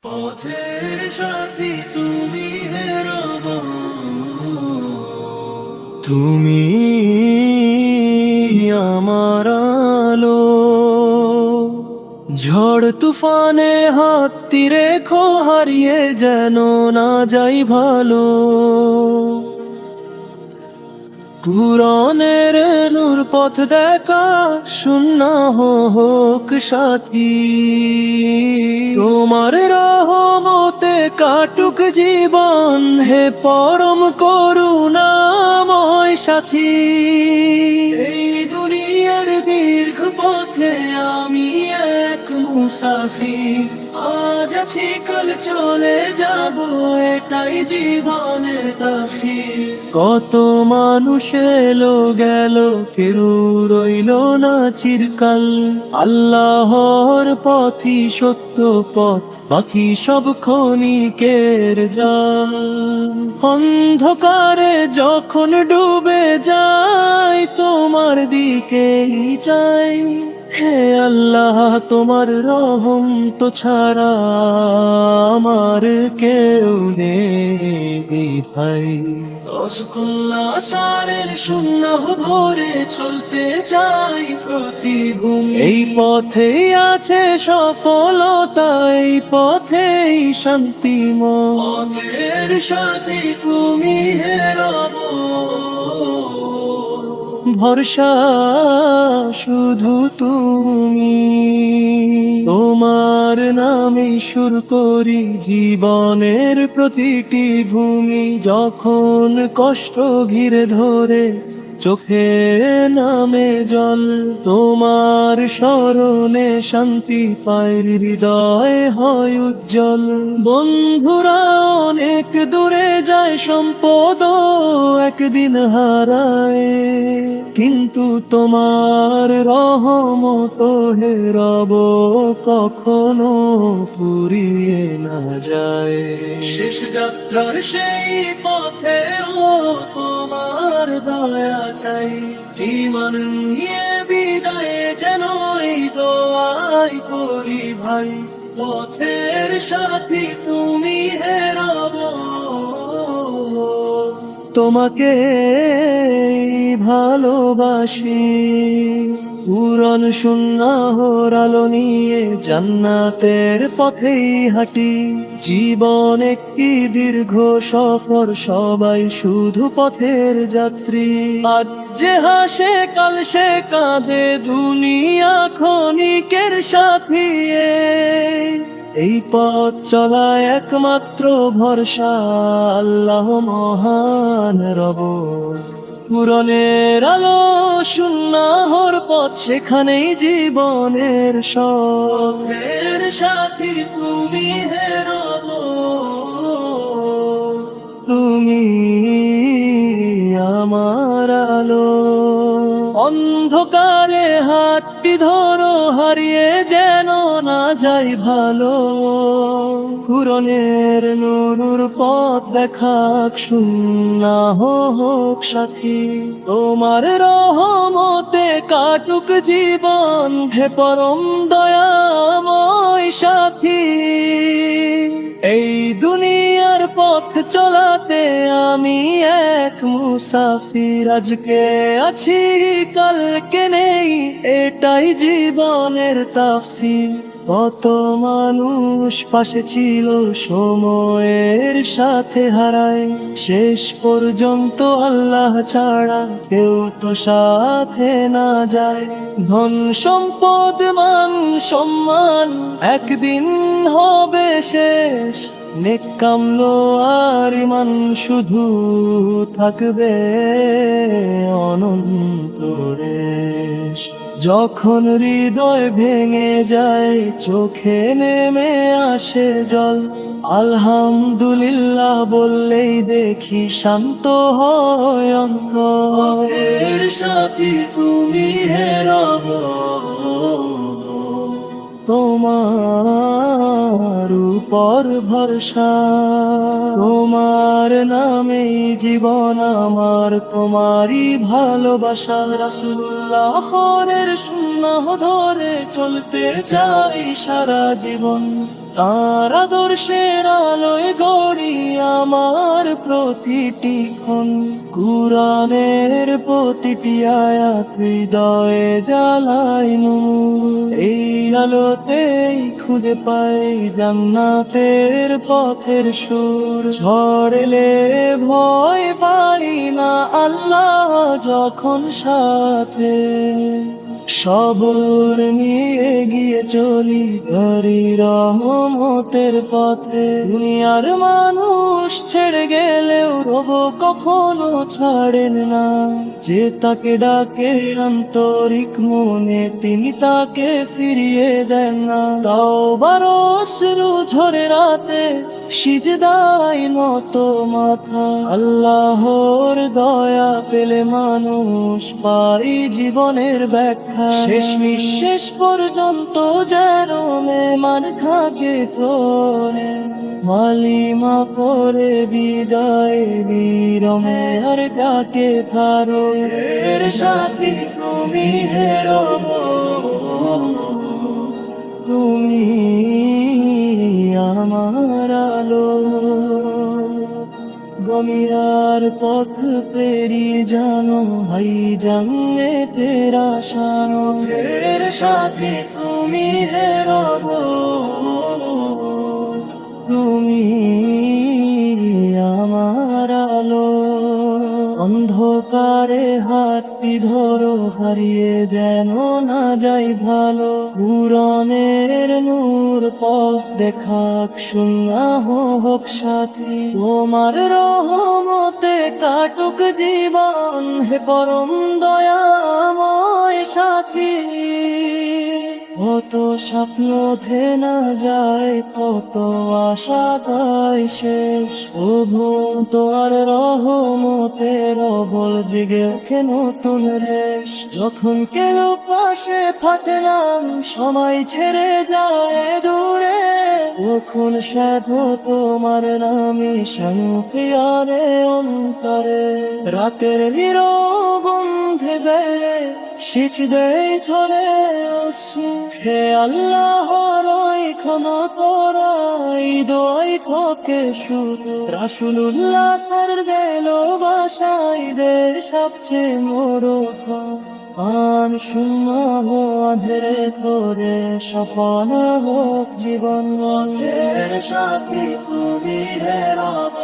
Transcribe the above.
পথের সাথী তুমি হে রব, তুমি আমার আলো। ঝড় তুফানে হাতটি রেখো, হারিয়ে যেন না যাই ভালো। পুরাণের নূর পথ দেখা, শূন্য হোক সাথী। তোমার রহমতে কাটুক জীবন, হে পরম করুণাময় সাথী। এই দুনিয়ার দীর্ঘ পথে আমি এক মুসাফির, আজ আছি কাল চলে যাব, এটাই জীবনের তাফসীর। কত মানুষ এলো গেল, কেউ রইল না চিরকাল। আল্লাহর পথই সত্য পথ, বাকি সব ক্ষণিকের জাল। অন্ধকারে যখন ডুবে যাই, তোমার দিকেই চাই। হে আল্লাহ, তোমার রহম তো ছাড়া আমার কেউ নেই ভাই। রসগোল্লা সারের শূন্য ভরে চলতে চাই প্রতিভূমি। এই পথেই আছে সফলতা, এই পথেই শান্তিময়। পথের সাথী তুমি হে রব, ভরসা শুধু তুমি। তোমার নামে শুরু করি জীবনের প্রতিটি ভূমি। যখন কষ্ট ঘিরে ধরে চোখে নামে জল, তোমার স্মরণে শান্তি পায়, হৃদয় হয় উজ্জ্বল। বন্ধুরা অনেক দূরে যায়, সম্পদ একদিন হারায়, কিন্তু তোমার রহমত হে রব কখনো ফুরিয়ে না যায়। শেষ যাত্রার সেই পথে ও তোমার দয়া চাই, ঈমান নিয়ে বিদায় যেন এই দোয়াই করি ভাই। পথের সাথী তুমি হে রব, তোমাকে ভালোবাসি। পুরন সুন্নাহর আলো নিয়ে জান্নাতের পথেই হাঁটি। জীবন একটি দীর্ঘ সফর, সবাই শুধু পথের যাত্রী। আজ যে হাসে কাল সে কাঁদে, দুনিয়া ক্ষণিকের সাথী। এই পথ চলা একমাত্র ভরসা, আল্লাহ মহান রব। পুরনের আলো সুন্নাহর পথ, সেখানেই জীবনের সবের সাথী তুমি হে রব, তুমি আমার আলো। অন্ধকারে হাতটি ধরো, হারিয়ে যেন না যাই ভালো। কুরআনের নূর পথ দেখাক, সুন্নাহ হোক সাথী। তোমার রহমতে কাটুক জীবন, হে পরম দয়াময় সাথী। এই দুনিয়ার পথ চলাতে আমি এক মুসাফির, আজকে আছি কালকে নেই, এটাই জীবনের তাফসীর। কত মানুষ পাশে ছিল, সময়ের সাথে হারায়, শেষ পর্যন্ত আল্লাহ ছাড়া কেউ তো সাথে না যায়। ধন সম্পদ মান সম্মান একদিন হবে শেষ, নেক কামলো আর ঈমান শুধু থাকবে অনন্ত রেশ। যখন হৃদয় ভেঙে যায়, চোখে নেমে আসে জল, আলহামদুলিল্লাহ বললেই দেখি শান্ত হয় অন্তর। এর সাথী তুমি হে রব, তোমার উপর ভরসা। তোমার নামেই জীবন আমার, তোমারই ভালোবাসা। রাসূলুল্লাহর সুন্নাহ ধরে চলতে চাই সারা জীবন, তার আদর্শের আলোয় গড়ি আমার প্রতিটি ক্ষণ। কুরআনের প্রতিটি আয়াত হৃদয়ে জ্বালায় নূর, এই আলোতেই খুঁজে পাই জান্নাতের পথের সুর। ঝড় এলে ভয় পাই না, আল্লাহ যখন সাথে। সবর নিয়ে এগিয়ে চলি তারি রহমতের পথে। দুনিয়ার মানুষ ছেড়ে গেলেও রব কখনো ছাড়েন না, যে তাকে ডাকে আন্তরিক মনে তিনি তাকে ফিরিয়ে দেন না। তাওবার অশ্রু ঝরে রাতে সিজদায় নত মাথা, আল্লাহর দয়া পেলে মানুষ পাই জীবনের ব্যাখ্যা। শেষ নিঃশেষ পর্যন্ত যেন মেমান থাকে তোরে, মালিমা করে বিদায় বিরমে আর ডাকে থারো। এর সাথী তুমি হে রব, তুমি আমার আলো। দুনিয়ার পথ পেরিয়ে জানো হাই জান্নাতের আশানো। এর সাথে তুমি হে রব, তুমি আমার আলো। অন্ধকারে হাতটি ধরো হারিয়ে যেন না যাই ভালো, কুরআনের নূর পথ দেখাক সুন্নাহ হোক সাথী। তোমার রহমতে কাটুক জীবন হে পরম দয়াময় সাথী। কত স্বপ্ন ভেনা যায়, কত আশা তাই শেষ, প্রভু তোমার রহমতের বল জেগে ওঠে নতুন রেশ। যখন কেউ পাশে থাকে না, সময় ছেড়ে যায় দূরে, তখন সাধু তোমার নামে শান্তি আনে অন্তরে। রাতের নীরব গন্ধে বেড়ে শীত দেয় ঝরে আসি, হে আল্লাহ রই ক্ষমা করাই দোয়াই থাকে শুধু। রাসূলুল্লাহ সার ভালোবাসাই দের সবচেয়ে বড় পান শূন্য ধরে ধরে সফল হোক জীবন। মনের সাথী তুমি হে রব,